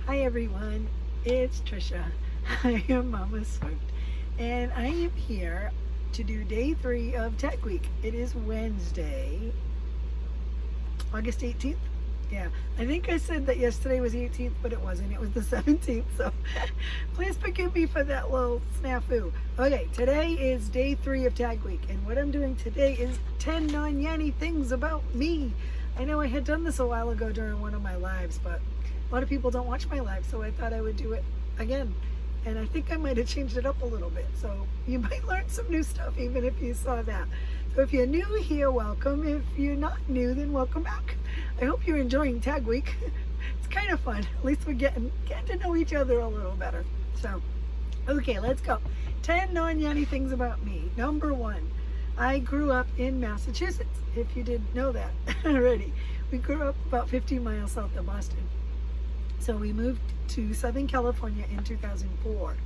Hi everyone, it's Tricia. I am Mama Swift, and I am here to do day 3 of Tech Week. It is Wednesday, August 18th. Yeah, I think I said that yesterday was the 18th, but it wasn't. It was the 17th, so please forgive me for that little snafu. Okay, today is day 3 of Tag Week, and what I'm doing today is 10 non-Yanny things about me. I know I had done this a while ago during one of my lives, but a lot of people don't watch my live, so I thought I would do it again. And I think I might have changed it up a little bit, so you might learn some new stuff even if you saw that. So if you're new here, welcome. If you're not new, then welcome back. I hope you're enjoying Tag Week. It's kind of fun. At least we're getting to know each other a little better. So, okay, let's go. 10 non-Yanny things about me. Number 1, I grew up in Massachusetts, if you didn't know that already. We grew up about 50 miles south of Boston. So we moved to Southern California in 2004.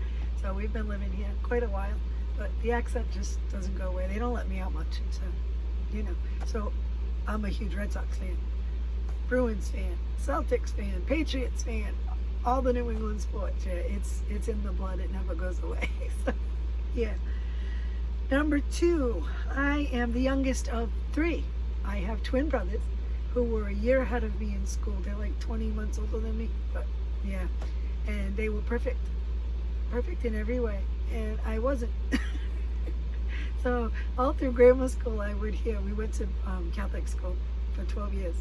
So we've been living here quite a while, but the accent just doesn't go away. They don't let me out much, so, you know. So I'm a huge Red Sox fan, Bruins fan, Celtics fan, Patriots fan, all the New England sports. Yeah, it's in the blood. It never goes away. So, yeah. Number 2, I am the youngest of 3. I have twin brothers who were a year ahead of me in school. They're like 20 months older than me, but yeah. And they were perfect in every way, and I wasn't. So all through grammar school, I would hear, we went to Catholic school for 12 years.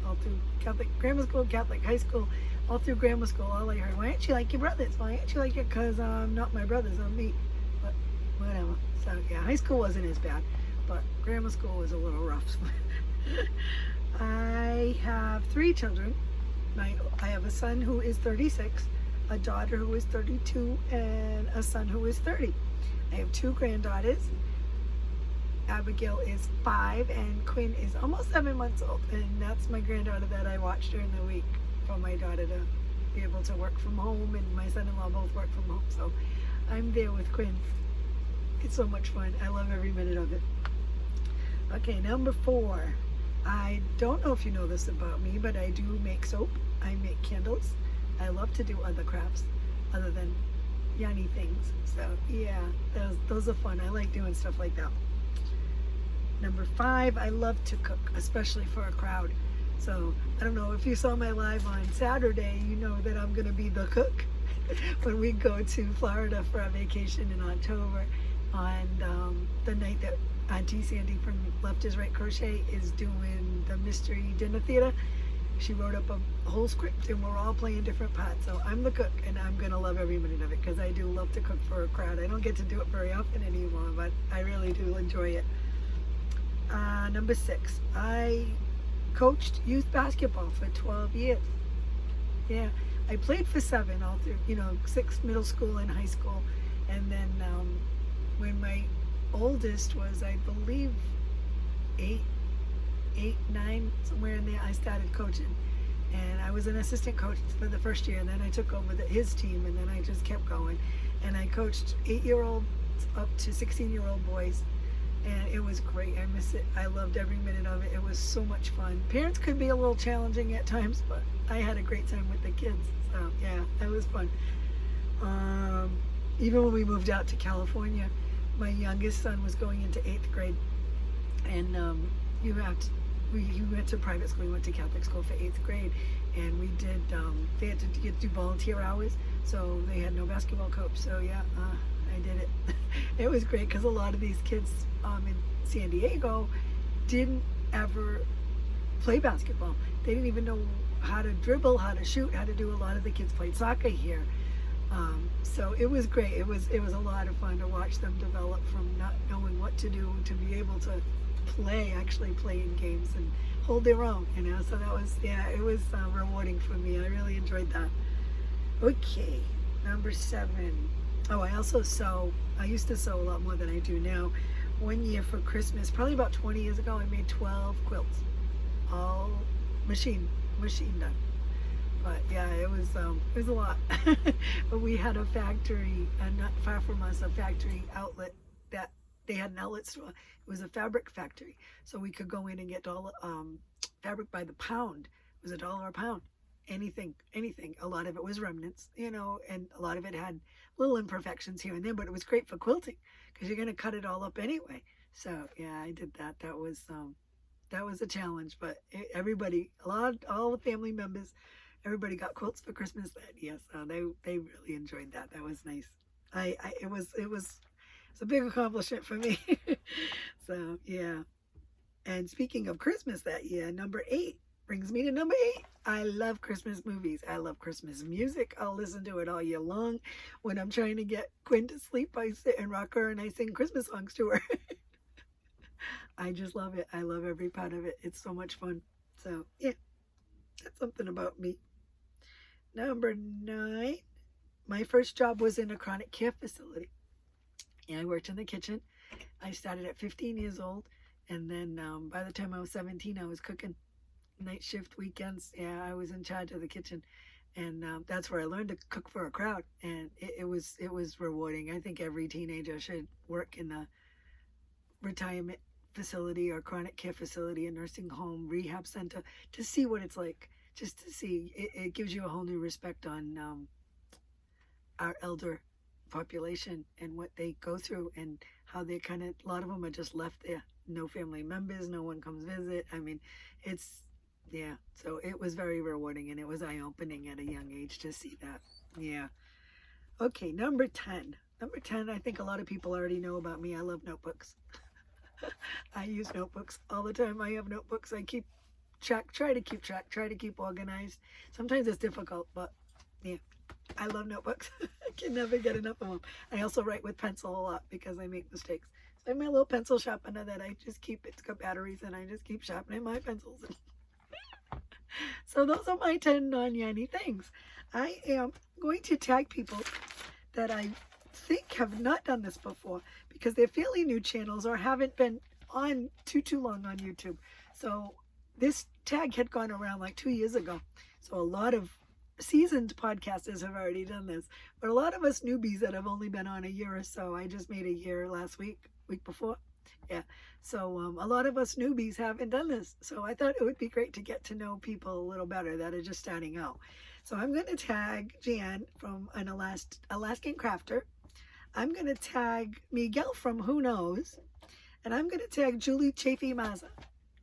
All through Catholic grammar school, Catholic high school, all through grammar school, all I heard, why aren't you like your brothers? Why aren't you like it? Because I'm not my brothers, I'm me. But whatever. So yeah, high school wasn't as bad, but grammar school was a little rough. I have 3 children. I have a son who is 36, a daughter who is 32, and a son who is 30. I have 2 granddaughters. Abigail is 5, and Quinn is almost 7 months old. And that's my granddaughter that I watch during the week for my daughter to be able to work from home, and my son-in-law both work from home. So I'm there with Quinn. It's so much fun. I love every minute of it. Okay, number 4. I don't know if you know this about me, but I do make soap. I make candles. I love to do other crafts other than Yanny things. So yeah, those are fun. I like doing stuff like that. Number 5, I love to cook, especially for a crowd. So I don't know if you saw my live on Saturday, you know that I'm going to be the cook when we go to Florida for our vacation in October on the night that Auntie Sandy from Left is Right Crochet is doing the Mystery Dinner Theater. She wrote up a whole script and we're all playing different parts. So I'm the cook and I'm going to love every minute of it because I do love to cook for a crowd. I don't get to do it very often anymore, but I really do enjoy it. Number 6, I coached youth basketball for 12 years. Yeah, I played for 7 all through, 6 middle school and high school. And then when my oldest was, I believe, 8, 9, somewhere in there, I started coaching. And I was an assistant coach for the first year, and then I took over his team, and then I just kept going. And I coached 8-year-olds up to 16-year-old boys, and it was great. I miss it. I loved every minute of it. It was so much fun. Parents could be a little challenging at times, but I had a great time with the kids. So yeah, it was fun. Even when we moved out to California, my youngest son was going into 8th grade, and he went to private school. He went to Catholic school for 8th grade, and we did. They had to do volunteer hours, so they had no basketball coach. So yeah, I did it. It was great because a lot of these kids in San Diego didn't ever play basketball. They didn't even know how to dribble, how to shoot, how to do. A lot of the kids played soccer here. So it was great. It was a lot of fun to watch them develop from not knowing what to do to be able to actually play in games and hold their own, so that was, it was rewarding for me. I really enjoyed that. Okay, number 7. Oh, I also sew. I used to sew a lot more than I do now. One year for Christmas, probably about 20 years ago, I made 12 quilts, all machine done. But yeah, it was a lot. But we had a factory, not far from us, a factory outlet that they had an outlet store. It was a fabric factory, so we could go in and get all fabric by the pound. It was $1 a pound, anything. A lot of it was remnants, you know, and a lot of it had little imperfections here and there, but it was great for quilting because you're going to cut it all up anyway. So yeah, I did that. That was a challenge, but everybody, all the family members, everybody got quilts for Christmas that year, so they really enjoyed that. That was nice. It was a big accomplishment for me. So yeah. And speaking of Christmas that year, number 8 brings me to number 8. I love Christmas movies. I love Christmas music. I'll listen to it all year long. When I'm trying to get Quinn to sleep, I sit and rock her and I sing Christmas songs to her. I just love it. I love every part of it. It's so much fun. So yeah, that's something about me. Number 9, my first job was in a chronic care facility. And I worked in the kitchen. I started at 15 years old. And then by the time I was 17, I was cooking night shift, weekends. Yeah, I was in charge of the kitchen. And that's where I learned to cook for a crowd. And it was rewarding. I think every teenager should work in a retirement facility or chronic care facility, a nursing home, rehab center, to see what it's like. Just to see. It gives you a whole new respect on our elder population and what they go through and how they kind of, a lot of them are just left there. No family members, no one comes visit. I mean, yeah, so it was very rewarding and it was eye-opening at a young age to see that. Yeah. Okay, number 10. Number 10, I think a lot of people already know about me. I love notebooks. I use notebooks all the time. I have notebooks. I keep track, try to keep track, try to keep organized. Sometimes it's difficult, but yeah, I love notebooks. I can never get enough of them. I also write with pencil a lot because I make mistakes. So I have my little pencil sharpener that I just keep. It's got batteries and I just keep sharpening my pencils. So those are my 10 non-Yarny things. I am going to tag people that I think have not done this before because they're fairly new channels or haven't been on too long on YouTube. So this tag had gone around like 2 years ago. So a lot of seasoned podcasters have already done this, but a lot of us newbies that have only been on a year or so, I just made a year last week before. Yeah. So a lot of us newbies haven't done this. So I thought it would be great to get to know people a little better that are just starting out. So I'm going to tag Jan from an Alaskan Crafter. I'm going to tag Miguel from Who Knows. And I'm going to tag Julie Chaffee-Mazza.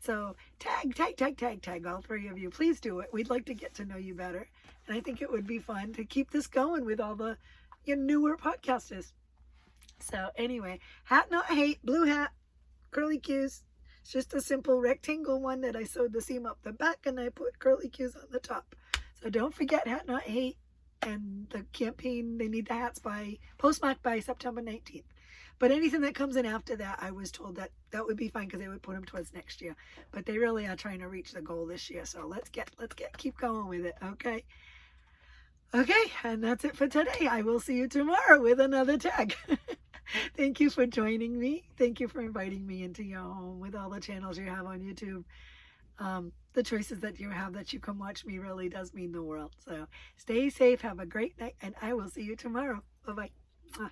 So tag all 3 of you. Please do it. We'd like to get to know you better. And I think it would be fun to keep this going with all the newer podcasters. So anyway, hat not hate, blue hat, curly cues. It's just a simple rectangle one that I sewed the seam up the back and I put curly cues on the top. So don't forget hat not hate and the campaign. They need the hats by postmarked by September 19th. But anything that comes in after that, I was told that would be fine because they would put them towards next year. But they really are trying to reach the goal this year. So let's keep going with it. Okay. Okay. And that's it for today. I will see you tomorrow with another tag. Thank you for joining me. Thank you for inviting me into your home with all the channels you have on YouTube. The choices that you have that you come watch me really does mean the world. So stay safe. Have a great night. And I will see you tomorrow. Bye-bye.